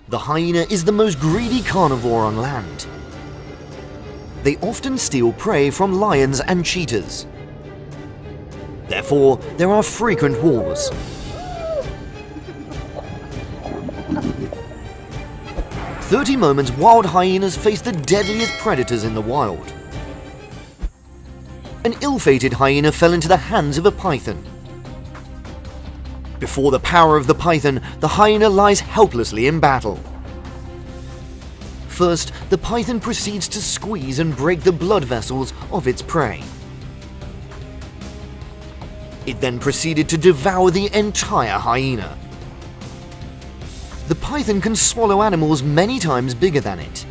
The hyena is the most greedy carnivore on land. They often steal prey from lions and cheetahs. Therefore, there are frequent wars. For 30 moments, wild hyenas face the deadliest predators in the wild. An ill-fated hyena fell into the hands of a python. Before the power of the python, the hyena lies helplessly in battle. First, the python proceeds to squeeze and break the blood vessels of its prey. It then proceeded to devour the entire hyena. The python can swallow animals many times bigger than it.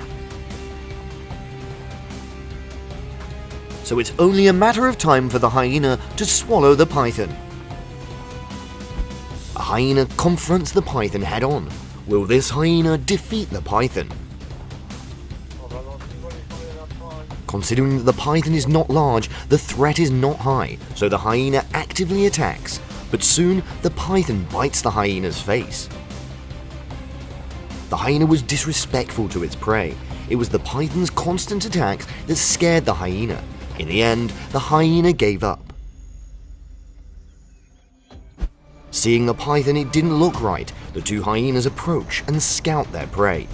So it's only a matter of time for the hyena to swallow the python. A hyena confronts the python head-on. Will this hyena defeat the python? Considering that the python is not large, the threat is not high, so the hyena actively attacks, but soon the python bites the hyena's face. The hyena was disrespectful to its prey. It was the python's constant attacks that scared the hyena. In the end, the hyena gave up. Seeing the python, it didn't look right. The two hyenas approach and scout their prey.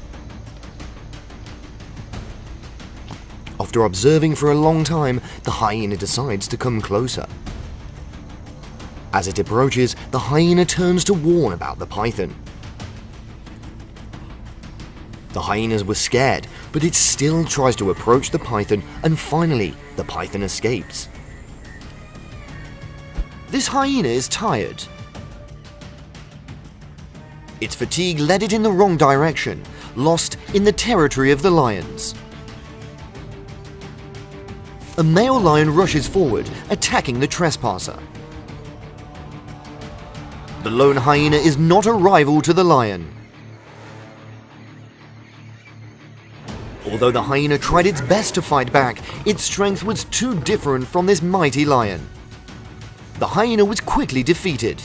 After observing for a long time, the hyena decides to come closer. As it approaches, the hyena turns to warn about the python. The hyenas were scared, but it still tries to approach the python, and finally, the python escapes. This hyena is tired. Its fatigue led it in the wrong direction, lost in the territory of the lions. A male lion rushes forward, attacking the trespasser. The lone hyena is not a rival to the lion. Although the hyena tried its best to fight back, its strength was too different from this mighty lion. The hyena was quickly defeated.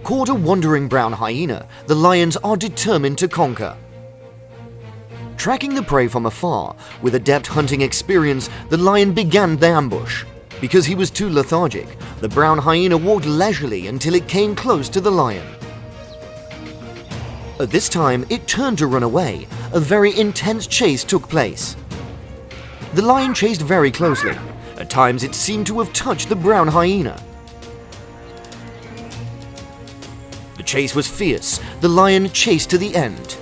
Caught a wandering brown hyena, the lions are determined to conquer. Tracking the prey from afar, with adept hunting experience, the lion began the ambush. Because he was too lethargic, the brown hyena walked leisurely until it came close to the lion. At this time, it turned to run away. A very intense chase took place. The lion chased very closely. At times, it seemed to have touched the brown hyena. The chase was fierce. The lion chased to the end.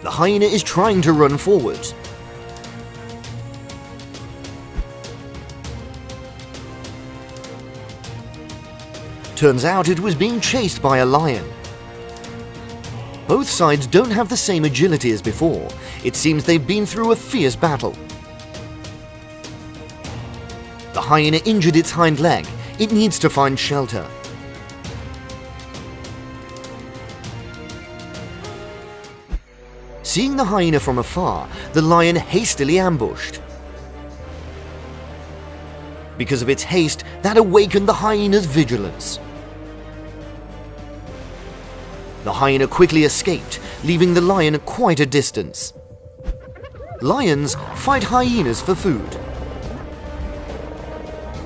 The hyena is trying to run forward. Turns out it was being chased by a lion. Both sides don't have the same agility as before. It seems they've been through a fierce battle. The hyena injured its hind leg. It needs to find shelter. Seeing the hyena from afar, the lion hastily ambushed. Because of its haste, that awakened the hyena's vigilance. The hyena quickly escaped, leaving the lion at quite a distance. Lions fight hyenas for food.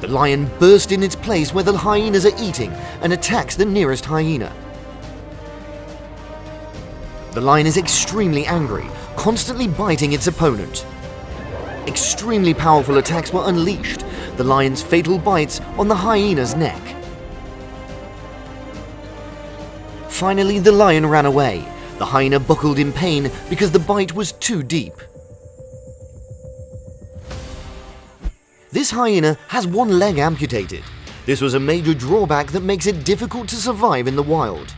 The lion burst in its place where the hyenas are eating and attacks the nearest hyena. The lion is extremely angry, constantly biting its opponent. Extremely powerful attacks were unleashed, the lion's fatal bites on the hyena's neck. Finally, the lion ran away. The hyena buckled in pain because the bite was too deep. This hyena has one leg amputated. This was a major drawback that makes it difficult to survive in the wild.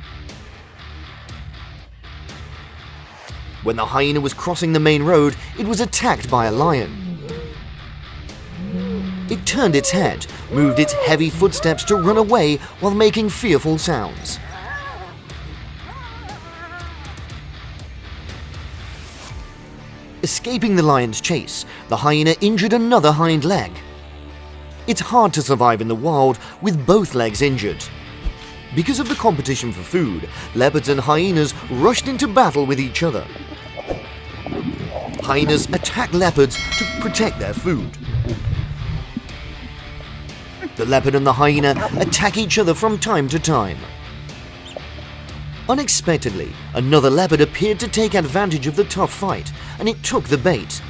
When the hyena was crossing the main road, it was attacked by a lion. It turned its head, moved its heavy footsteps to run away while making fearful sounds. Escaping the lion's chase, the hyena injured another hind leg. It's hard to survive in the wild with both legs injured. Because of the competition for food, leopards and hyenas rushed into battle with each other. Hyenas attack leopards to protect their food. The leopard and the hyena attack each other from time to time. Unexpectedly, another leopard appeared to take advantage of the tough fight, and it took the bait.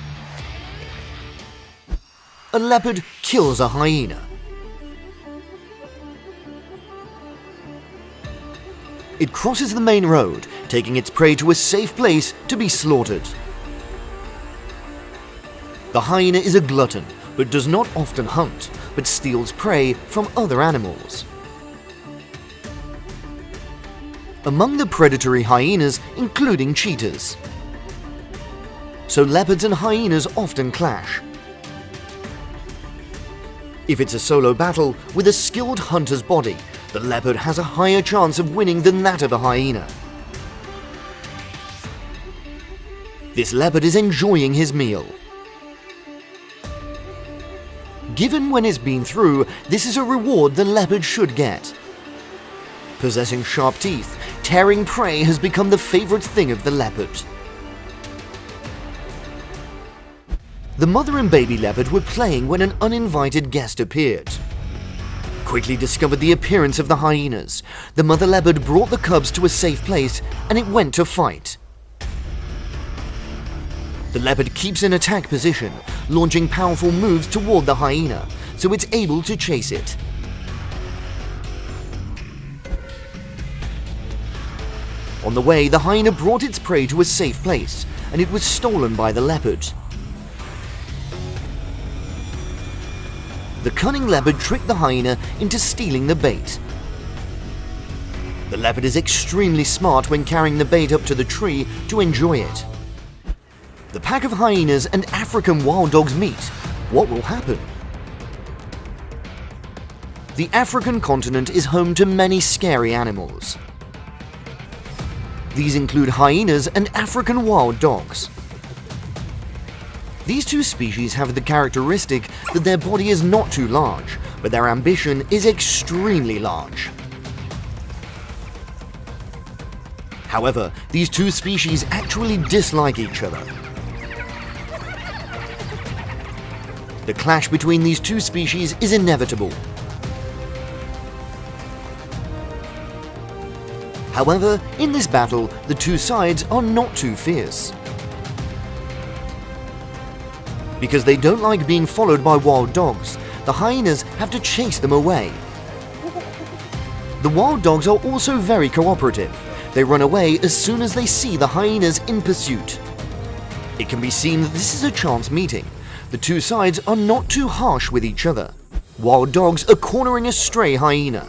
A leopard kills a hyena. It crosses the main road, taking its prey to a safe place to be slaughtered. The hyena is a glutton, but does not often hunt, but steals prey from other animals. Among the predatory hyenas, including cheetahs. So leopards and hyenas often clash. If it's a solo battle with a skilled hunter's body, the leopard has a higher chance of winning than that of a hyena. This leopard is enjoying his meal. Given when it's been through, this is a reward the leopard should get. Possessing sharp teeth, tearing prey has become the favorite thing of the leopard. The mother and baby leopard were playing when an uninvited guest appeared. Quickly discovered the appearance of the hyenas, the mother leopard brought the cubs to a safe place and it went to fight. The leopard keeps in attack position, launching powerful moves toward the hyena, so it's able to chase it. On the way, the hyena brought its prey to a safe place, and it was stolen by the leopard. The cunning leopard tricked the hyena into stealing the bait. The leopard is extremely smart when carrying the bait up to the tree to enjoy it. The pack of hyenas and African wild dogs meet. What will happen? The African continent is home to many scary animals. These include hyenas and African wild dogs. These two species have the characteristic that their body is not too large, but their ambition is extremely large. However, these two species actually dislike each other. The clash between these two species is inevitable. However, in this battle, the two sides are not too fierce. Because they don't like being followed by wild dogs, the hyenas have to chase them away. The wild dogs are also very cooperative. They run away as soon as they see the hyenas in pursuit. It can be seen that this is a chance meeting. The two sides are not too harsh with each other. Wild dogs are cornering a stray hyena.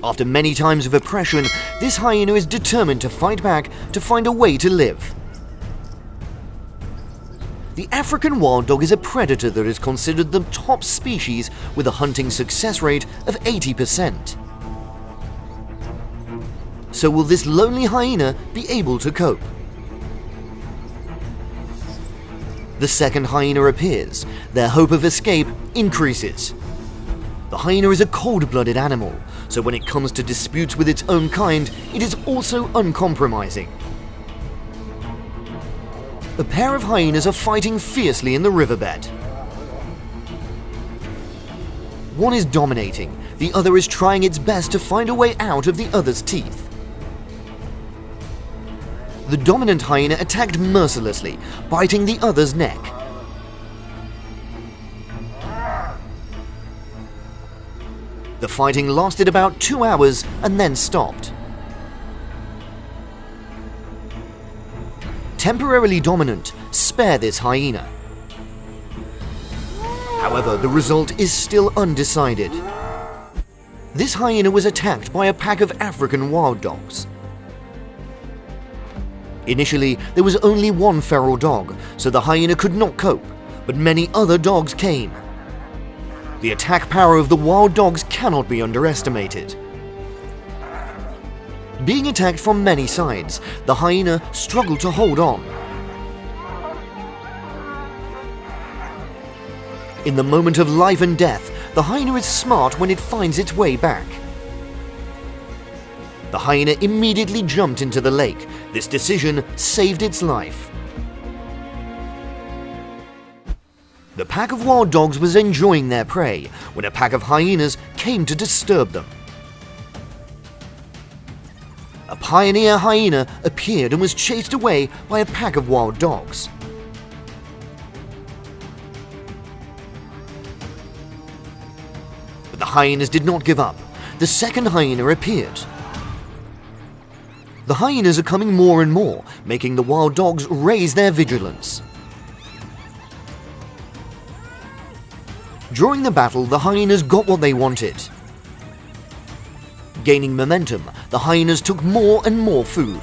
After many times of oppression, this hyena is determined to fight back to find a way to live. The African wild dog is a predator that is considered the top species with a hunting success rate of 80%. So will this lonely hyena be able to cope? The second hyena appears. Their hope of escape increases. The hyena is a cold-blooded animal, so when it comes to disputes with its own kind, it is also uncompromising. A pair of hyenas are fighting fiercely in the riverbed. One is dominating, the other is trying its best to find a way out of the other's teeth. The dominant hyena attacked mercilessly, biting the other's neck. The fighting lasted about 2 hours and then stopped. Temporarily dominant, spare this hyena. However, the result is still undecided. This hyena was attacked by a pack of African wild dogs. Initially, there was only one feral dog, so the hyena could not cope, but many other dogs came. The attack power of the wild dogs cannot be underestimated. Being attacked from many sides, the hyena struggled to hold on. In the moment of life and death, the hyena is smart when it finds its way back. The hyena immediately jumped into the lake. This decision saved its life. The pack of wild dogs was enjoying their prey when a pack of hyenas came to disturb them. A pioneer hyena appeared and was chased away by a pack of wild dogs. But the hyenas did not give up. The second hyena appeared. The hyenas are coming more and more, making the wild dogs raise their vigilance. During the battle, the hyenas got what they wanted. Gaining momentum, the hyenas took more and more food.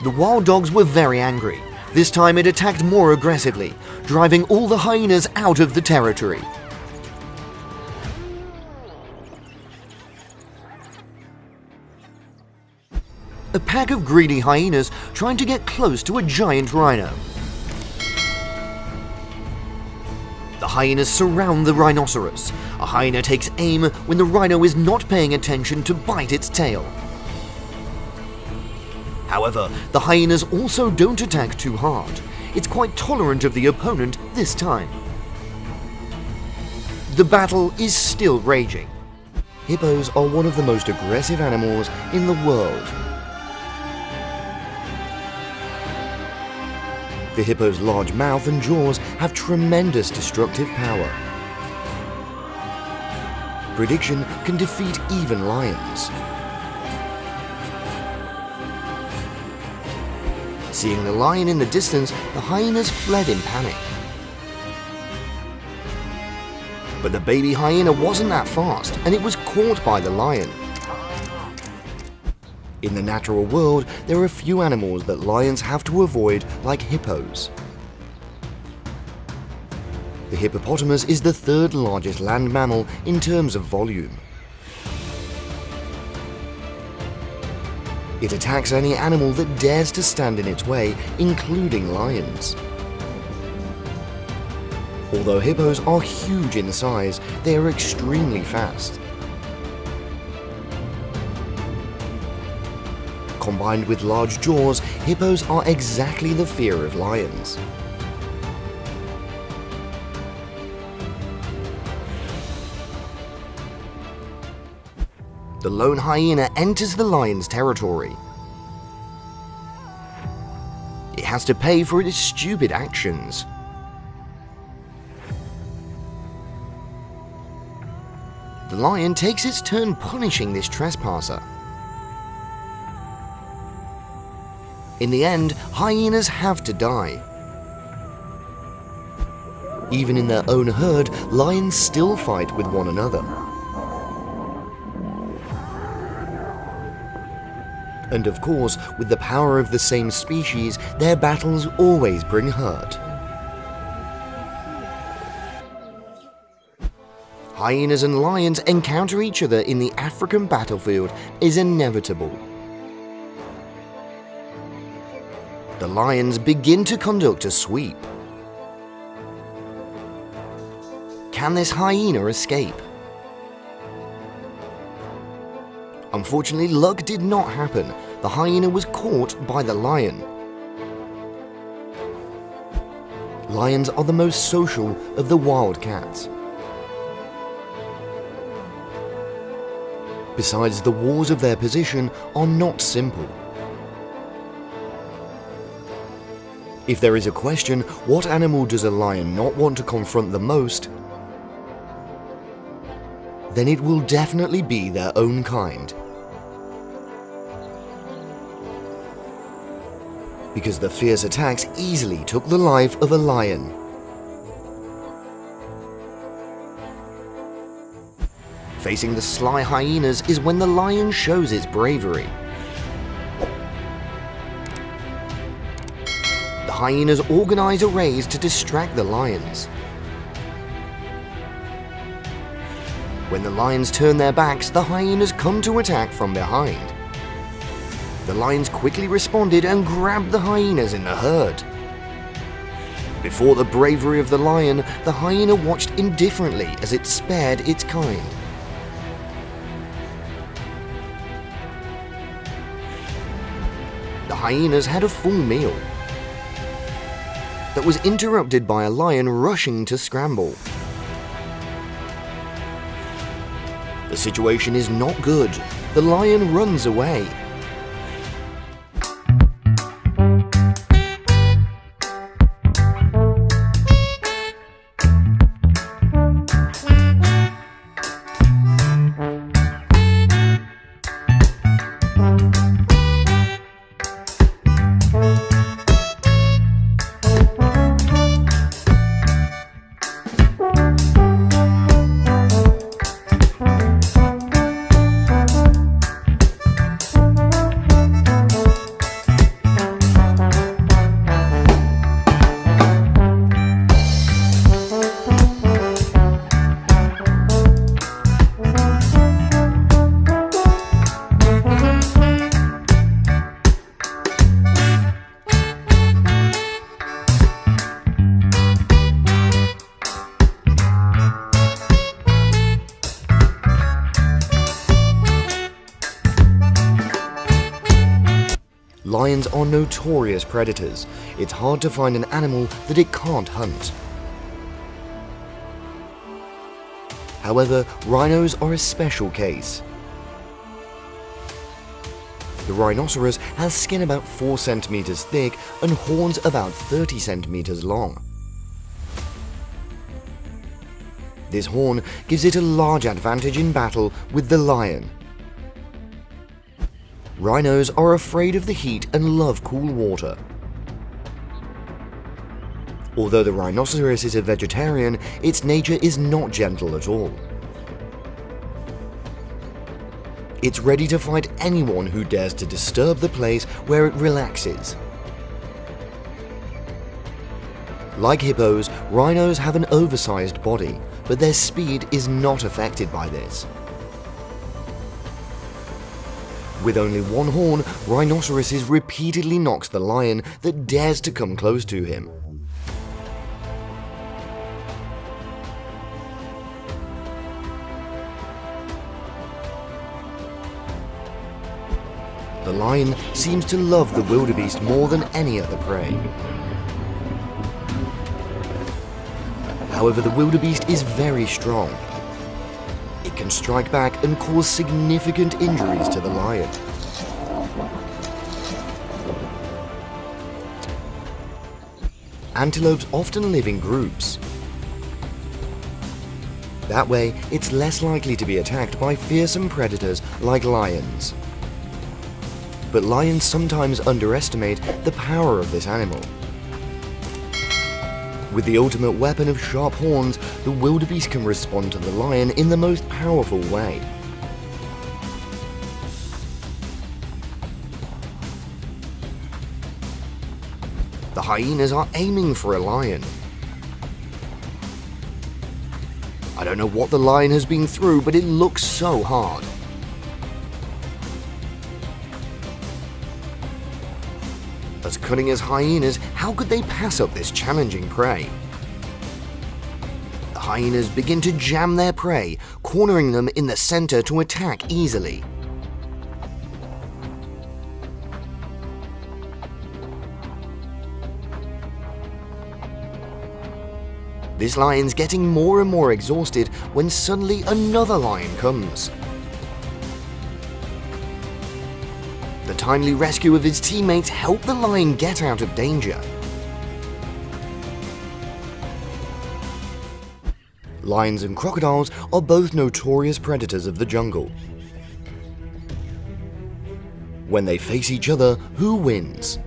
The wild dogs were very angry. This time it attacked more aggressively, driving all the hyenas out of the territory. A pack of greedy hyenas trying to get close to a giant rhino. The hyenas surround the rhinoceros. A hyena takes aim when the rhino is not paying attention to bite its tail. However, the hyenas also don't attack too hard. It's quite tolerant of the opponent this time. The battle is still raging. Hippos are one of the most aggressive animals in the world. The hippo's large mouth and jaws have tremendous destructive power. Prediction can defeat even lions. Seeing the lion in the distance, the hyenas fled in panic. But the baby hyena wasn't that fast, and it was caught by the lion. In the natural world, there are few animals that lions have to avoid like hippos. The hippopotamus is the third largest land mammal in terms of volume. It attacks any animal that dares to stand in its way, including lions. Although hippos are huge in size, they are extremely fast. Combined with large jaws, hippos are exactly the fear of lions. The lone hyena enters the lion's territory. It has to pay for its stupid actions. The lion takes its turn punishing this trespasser. In the end, hyenas have to die. Even in their own herd, lions still fight with one another. And of course, with the power of the same species, their battles always bring hurt. Hyenas and lions encounter each other in the African battlefield is inevitable. The lions begin to conduct a sweep. Can this hyena escape? Unfortunately, luck did not happen. The hyena was caught by the lion. Lions are the most social of the wild cats. Besides, the wars of their position are not simple. If there is a question, what animal does a lion not want to confront the most? Then it will definitely be their own kind. Because the fierce attacks easily took the life of a lion. Facing the sly hyenas is when the lion shows its bravery. The hyenas organize a race to distract the lions. When the lions turn their backs, the hyenas come to attack from behind. The lions quickly responded and grabbed the hyenas in the herd. Before the bravery of the lion, the hyena watched indifferently as it spared its kind. The hyenas had a full meal that was interrupted by a lion rushing to scramble. The situation is not good. The lion runs away. Lions are notorious predators. It's hard to find an animal that it can't hunt. However, rhinos are a special case. The rhinoceros has skin about 4 centimeters thick and horns about 30 centimeters long. This horn gives it a large advantage in battle with the lion. Rhinos are afraid of the heat and love cool water. Although the rhinoceros is a vegetarian, its nature is not gentle at all. It's ready to fight anyone who dares to disturb the place where it relaxes. Like hippos, rhinos have an oversized body, but their speed is not affected by this. With only one horn, rhinoceroses repeatedly knocks the lion that dares to come close to him. The lion seems to love the wildebeest more than any other prey. However, the wildebeest is very strong. It can strike back and cause significant injuries to the lion. Antelopes often live in groups. That way, it's less likely to be attacked by fearsome predators like lions. But lions sometimes underestimate the power of this animal. With the ultimate weapon of sharp horns, the wildebeest can respond to the lion in the most powerful way. The hyenas are aiming for a lion. I don't know what the lion has been through, but it looks so hard. As cunning as hyenas, how could they pass up this challenging prey? The hyenas begin to jam their prey, cornering them in the center to attack easily. This lion's getting more and more exhausted when suddenly another lion comes. The timely rescue of his teammates helped the lion get out of danger. Lions and crocodiles are both notorious predators of the jungle. When they face each other, who wins?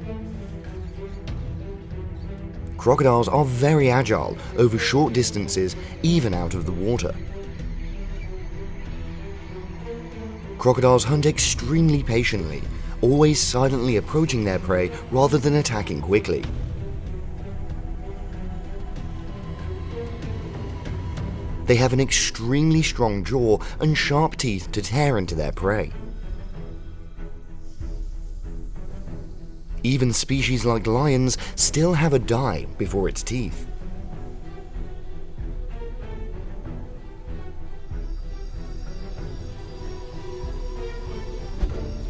Crocodiles are very agile over short distances, even out of the water. Crocodiles hunt extremely patiently, always silently approaching their prey rather than attacking quickly. They have an extremely strong jaw and sharp teeth to tear into their prey. Even species like lions still have a die before its teeth.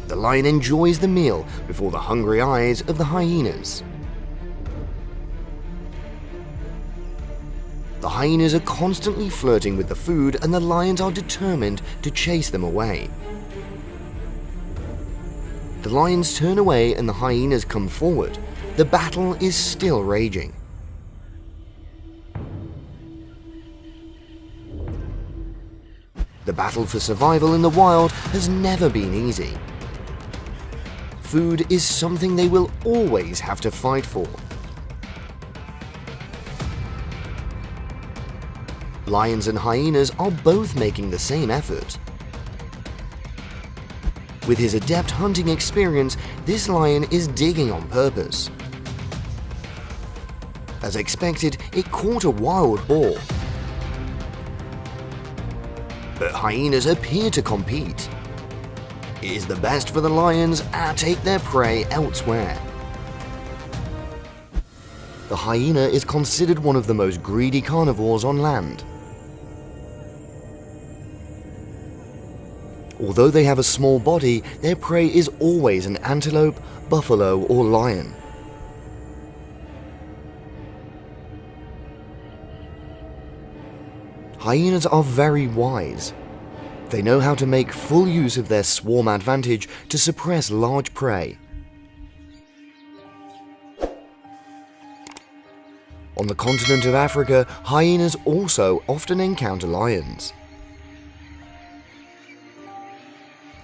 The lion enjoys the meal before the hungry eyes of the hyenas. The hyenas are constantly flirting with the food, and the lions are determined to chase them away. The lions turn away and the hyenas come forward. The battle is still raging. The battle for survival in the wild has never been easy. Food is something they will always have to fight for. Lions and hyenas are both making the same effort. With his adept hunting experience, this lion is digging on purpose. As expected, it caught a wild boar. But hyenas appear to compete. It is the best for the lions to take their prey elsewhere. The hyena is considered one of the most greedy carnivores on land. Although they have a small body, their prey is always an antelope, buffalo, or lion. Hyenas are very wise. They know how to make full use of their swarm advantage to suppress large prey. On the continent of Africa, hyenas also often encounter lions.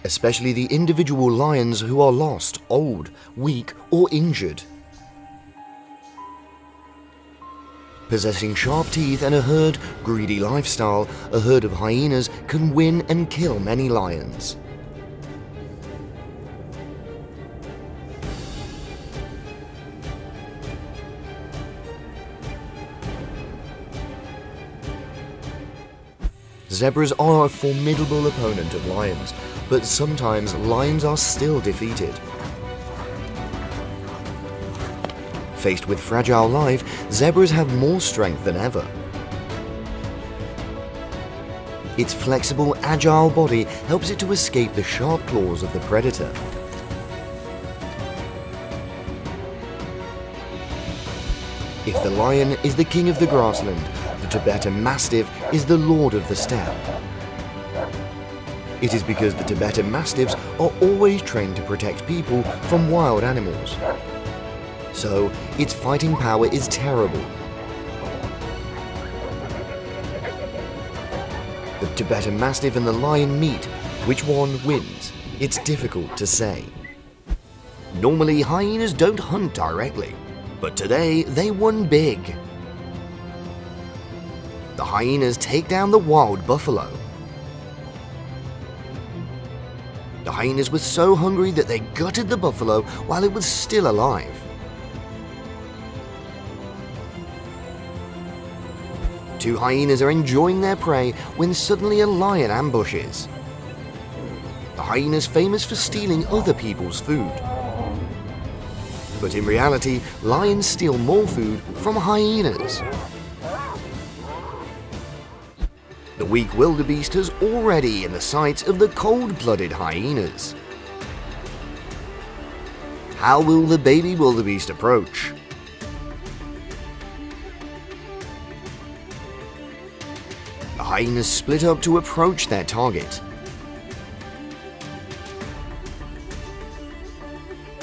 Especially the individual lions who are lost, old, weak, or injured. Possessing sharp teeth and a greedy lifestyle, a herd of hyenas can win and kill many lions. Zebras are a formidable opponent of lions, but sometimes lions are still defeated. Faced with fragile life, zebras have more strength than ever. Its flexible, agile body helps it to escape the sharp claws of the predator. If the lion is the king of the grassland, the Tibetan Mastiff is the lord of the steppe. It is because the Tibetan Mastiffs are always trained to protect people from wild animals. So, its fighting power is terrible. The Tibetan Mastiff and the lion meet. Which one wins? It's difficult to say. Normally, hyenas don't hunt directly, but today they won big. The hyenas take down the wild buffalo. The hyenas were so hungry that they gutted the buffalo while it was still alive. Two hyenas are enjoying their prey when suddenly a lion ambushes. The hyena is famous for stealing other people's food. But in reality, lions steal more food from hyenas. The weak wildebeest is already in the sights of the cold-blooded hyenas. How will the baby wildebeest approach? The hyenas split up to approach their target.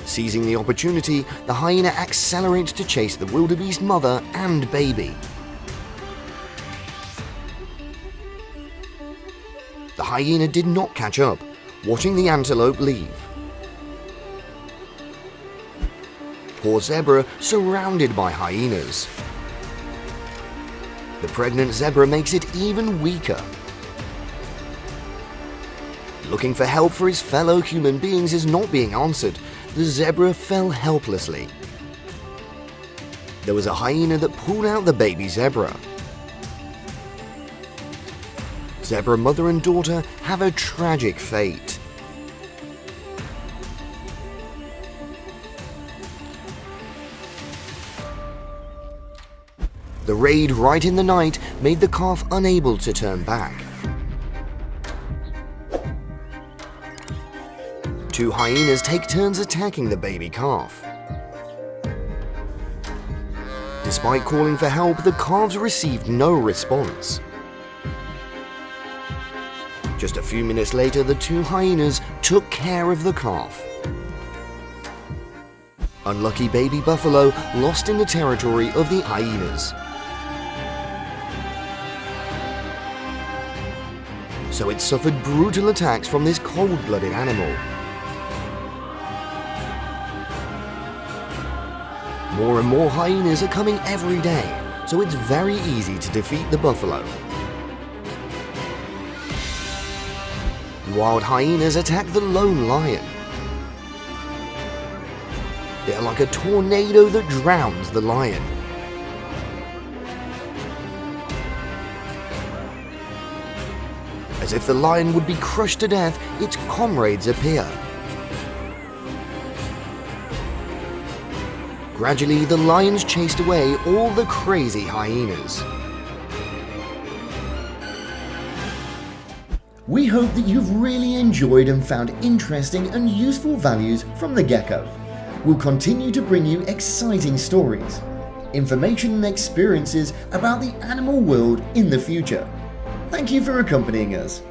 Seizing the opportunity, the hyena accelerates to chase the wildebeest mother and baby. The hyena did not catch up, watching the antelope leave. Poor zebra surrounded by hyenas. The pregnant zebra makes it even weaker. Looking for help for his fellow human beings is not being answered. The zebra fell helplessly. There was a hyena that pulled out the baby zebra. Zebra mother and daughter have a tragic fate. The raid right in the night made the calf unable to turn back. Two hyenas take turns attacking the baby calf. Despite calling for help, the calves received no response. Just a few minutes later, the two hyenas took care of the calf. Unlucky baby buffalo lost in the territory of the hyenas. So it suffered brutal attacks from this cold-blooded animal. More and more hyenas are coming every day, so it's very easy to defeat the buffalo. Wild hyenas attack the lone lion. They're like a tornado that drowns the lion. As if the lion would be crushed to death, its comrades appear. Gradually, the lions chased away all the crazy hyenas. We hope that you've really enjoyed and found interesting and useful values from the gecko. We'll continue to bring you exciting stories, information and experiences about the animal world in the future. Thank you for accompanying us.